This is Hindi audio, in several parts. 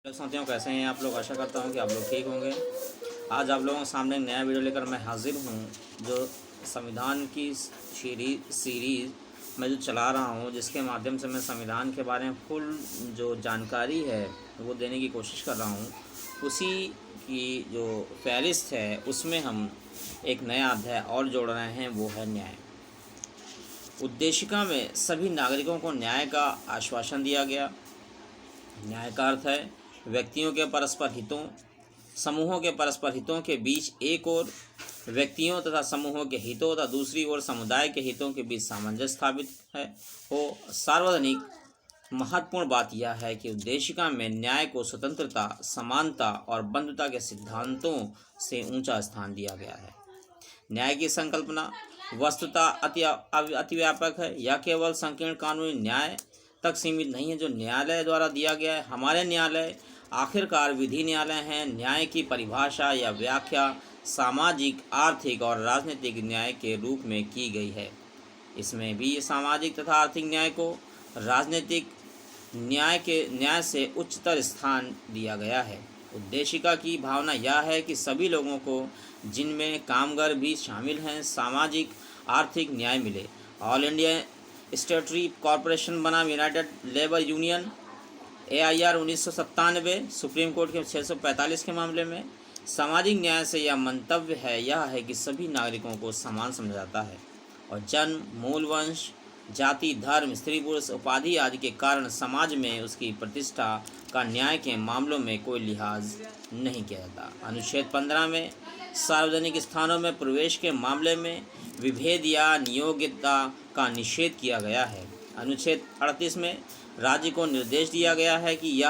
हेलो साथियों, कैसे हैं आप लोग। आशा करता हूं कि आप लोग ठीक होंगे। आज आप लोगों के सामने एक नया वीडियो लेकर मैं हाजिर हूं, जो संविधान की सीरीज़ मैं जो चला रहा हूं, जिसके माध्यम से मैं संविधान के बारे में फुल जो जानकारी है वो देने की कोशिश कर रहा हूं। उसी की जो फहरिस्त है उसमें हम एक नया अध्याय और जोड़ रहे हैं, वो है न्याय। उद्देशिका में सभी नागरिकों को न्याय का आश्वासन दिया गया। न्याय का अर्थ है व्यक्तियों के परस्पर हितों, समूहों के परस्पर हितों के बीच एक ओर व्यक्तियों तथा समूहों के हितों तथा दूसरी ओर समुदाय के हितों के बीच सामंजस्य स्थापित है हो। सार्वजनिक महत्वपूर्ण बात यह है कि उद्देशिका में न्याय को स्वतंत्रता, समानता और बंधुता के सिद्धांतों से ऊंचा स्थान दिया गया है। न्याय की संकल्पना वस्तुतः अतिव्यापक है। यह केवल संकीर्ण कानूनी न्याय तक सीमित नहीं है जो न्यायालय द्वारा दिया गया है। हमारे न्यायालय आखिरकार विधि न्यायालय हैं। न्याय की परिभाषा या व्याख्या सामाजिक, आर्थिक और राजनीतिक न्याय के रूप में की गई है। इसमें भी सामाजिक तथा आर्थिक न्याय को राजनीतिक न्याय से उच्चतर स्थान दिया गया है। उद्देशिका की भावना यह है कि सभी लोगों को, जिनमें कामगार भी शामिल हैं, सामाजिक आर्थिक न्याय मिले। ऑल इंडिया स्टेटरी कॉरपोरेशन बनाम United labour union AIR 1997 supreme court के 645 के मामले में सामाजिक न्याय से यह मंतव्य है यह है कि सभी नागरिकों को समान समझा जाता है और जन्म, मूल वंश, जाति, धर्म, स्त्री पुरुष उपाधि आदि के कारण समाज में उसकी प्रतिष्ठा का न्याय के मामलों में कोई लिहाज नहीं किया जाता। अनुच्छेद 15 में सार्वजनिक स्थानों में प्रवेश के मामले में विभेद या नियोग्यता का निषेध किया गया है। अनुच्छेद 38 में राज्य को निर्देश दिया गया है कि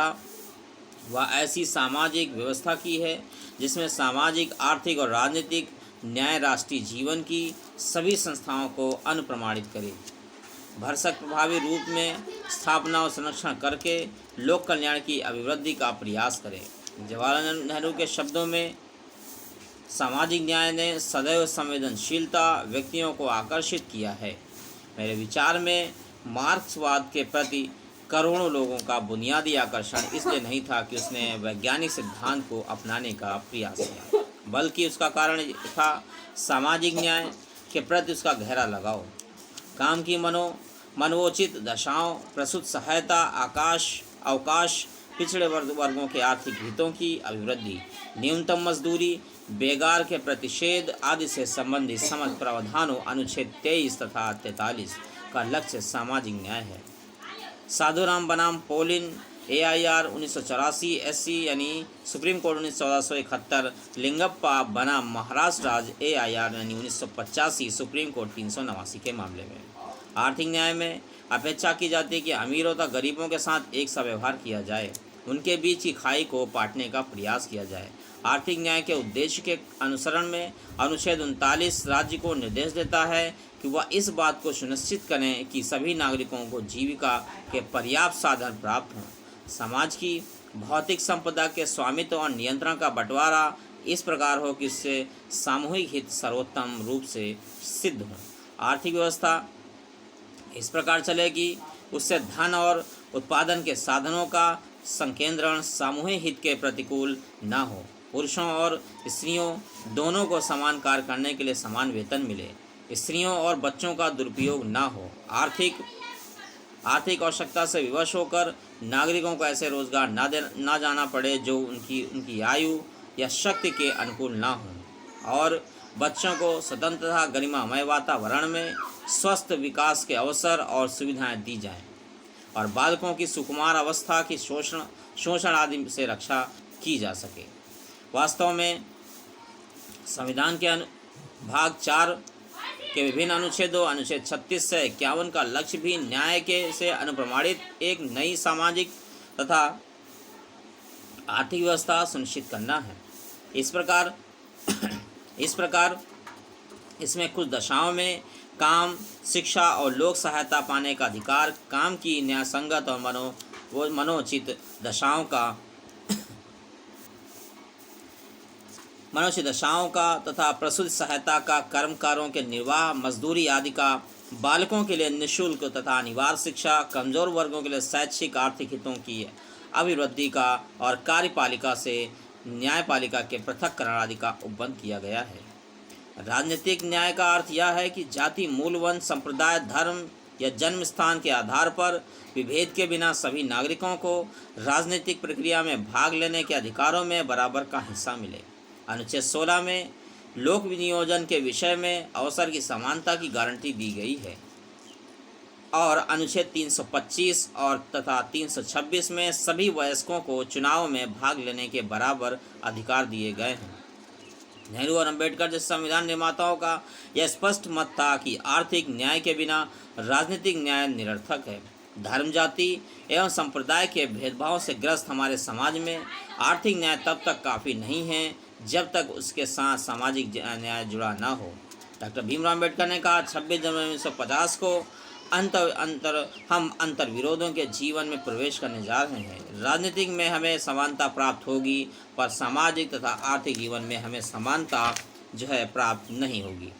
वह ऐसी सामाजिक व्यवस्था की है जिसमें सामाजिक, आर्थिक और राजनीतिक न्याय राष्ट्रीय जीवन की सभी संस्थाओं को अनुप्रमाणित करे, भरसक प्रभावी रूप में स्थापना और संरक्षण करके लोक कल्याण की अभिवृद्धि का प्रयास करे। जवाहरलाल नेहरू के शब्दों में सामाजिक न्याय ने सदैव संवेदनशीलता व्यक्तियों को आकर्षित किया है। मेरे विचार में मार्क्सवाद के प्रति करोड़ों लोगों का बुनियादी आकर्षण इसलिए नहीं था कि उसने वैज्ञानिक सिद्धांत को अपनाने का प्रयास किया, बल्कि उसका कारण था सामाजिक न्याय के प्रति उसका गहरा लगाव। काम की मनवोचित दशाओं, प्रसूत सहायता, अवकाश, पिछड़े वर्गों के आर्थिक हितों की अभिवृद्धि, न्यूनतम मजदूरी, बेगार के प्रतिषेध आदि से संबंधित समस्त प्रावधानों अनुच्छेद 23 तथा 43 का लक्ष्य सामाजिक न्याय है। साधुराम बनाम पोलिन AIR 1984 SC यानी सुप्रीम कोर्ट 1471, लिंगप्पा बनाम महाराष्ट्र राज्य AIR यानी 1985 सुप्रीम कोर्ट 389 के मामले में आर्थिक न्याय में अपेक्षा की जाती है कि अमीरों तथा गरीबों के साथ एक सा व्यवहार किया जाए, उनके बीच की खाई को पाटने का प्रयास किया जाए। आर्थिक न्याय के उद्देश्य के अनुसरण में अनुच्छेद 39 राज्य को निर्देश देता है कि वह इस बात को सुनिश्चित करें कि सभी नागरिकों को जीविका के पर्याप्त साधन प्राप्त हों। समाज की भौतिक संपदा के स्वामित्व और नियंत्रण का बंटवारा इस प्रकार हो कि इससे सामूहिक हित सर्वोत्तम रूप से सिद्ध हो। आर्थिक व्यवस्था इस प्रकार चले कि उससे धन और उत्पादन के साधनों का संकेंद्रण सामूहिक हित के प्रतिकूल न हो। पुरुषों और स्त्रियों दोनों को समान कार्य करने के लिए समान वेतन मिले। स्त्रियों और बच्चों का दुरुपयोग न हो। आर्थिक आवश्यकता से विवश होकर नागरिकों को ऐसे रोजगार ना जाना पड़े जो उनकी आयु या शक्ति के अनुकूल ना हों, और बच्चों को स्वतंत्र तथा गरिमामय वातावरण में स्वस्थ विकास के अवसर और सुविधाएं दी जाएं, और बालकों की सुकुमार अवस्था की शोषण आदि से रक्षा की जा सके। वास्तव में संविधान के भाग 4 के विभिन्न अनुच्छेदों अनुच्छेद 36 से 51 का लक्ष्य भी न्याय के से अनुप्रमाणित एक नई सामाजिक तथा आर्थिक व्यवस्था सुनिश्चित करना है। इस प्रकार इसमें कुछ दशाओं में काम, शिक्षा और लोक सहायता पाने का अधिकार, काम की न्यायसंगत और मनोचित दशाओं का तथा प्रसूति सहायता का, कर्मकारों के निर्वाह, मजदूरी आदि का, बालकों के लिए निःशुल्क तथा अनिवार्य शिक्षा, कमजोर वर्गों के लिए शैक्षिक आर्थिक हितों की अभिवृद्धि का और कार्यपालिका से न्यायपालिका के पृथक्करण आदि का उपबंध किया गया है। राजनीतिक न्याय का अर्थ यह है कि जाति, मूल, वंश, संप्रदाय, धर्म या जन्म स्थान के आधार पर विभेद के बिना सभी नागरिकों को राजनीतिक प्रक्रिया में भाग लेने के अधिकारों में बराबर का हिस्सा मिले। अनुच्छेद 16 में लोक विनियोजन के विषय में अवसर की समानता की गारंटी दी गई है और अनुच्छेद 325 और तथा 326 में सभी वयस्कों को चुनाव में भाग लेने के बराबर अधिकार दिए गए हैं। नेहरू और अंबेडकर जैसे संविधान निर्माताओं का यह स्पष्ट मत था कि आर्थिक न्याय के बिना राजनीतिक न्याय निरर्थक है। धर्म, जाति एवं संप्रदाय के भेदभाव से ग्रस्त हमारे समाज में आर्थिक न्याय तब तक काफ़ी नहीं है जब तक उसके साथ सामाजिक न्याय जुड़ा न हो। डॉक्टर भीमराव अम्बेडकर ने कहा, 26 जनवरी 1950 को हम अंतर विरोधों के जीवन में प्रवेश करने जा रहे हैं। राजनीतिक में हमें समानता प्राप्त होगी, पर सामाजिक तथा आर्थिक जीवन में हमें समानता प्राप्त नहीं होगी।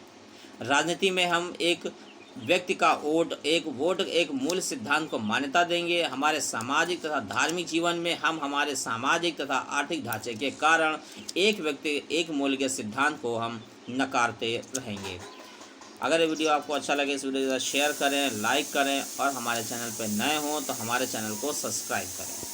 राजनीति में हम एक व्यक्ति का वोट एक मूल सिद्धांत को मान्यता देंगे। हमारे सामाजिक तथा धार्मिक जीवन में हम हमारे सामाजिक तथा आर्थिक ढांचे के कारण एक व्यक्ति एक मूल के सिद्धांत को हम नकारते रहेंगे। अगर ये वीडियो आपको अच्छा लगे, इस वीडियो को शेयर करें, लाइक करें और हमारे चैनल पर नए हों तो हमारे चैनल को सब्सक्राइब करें।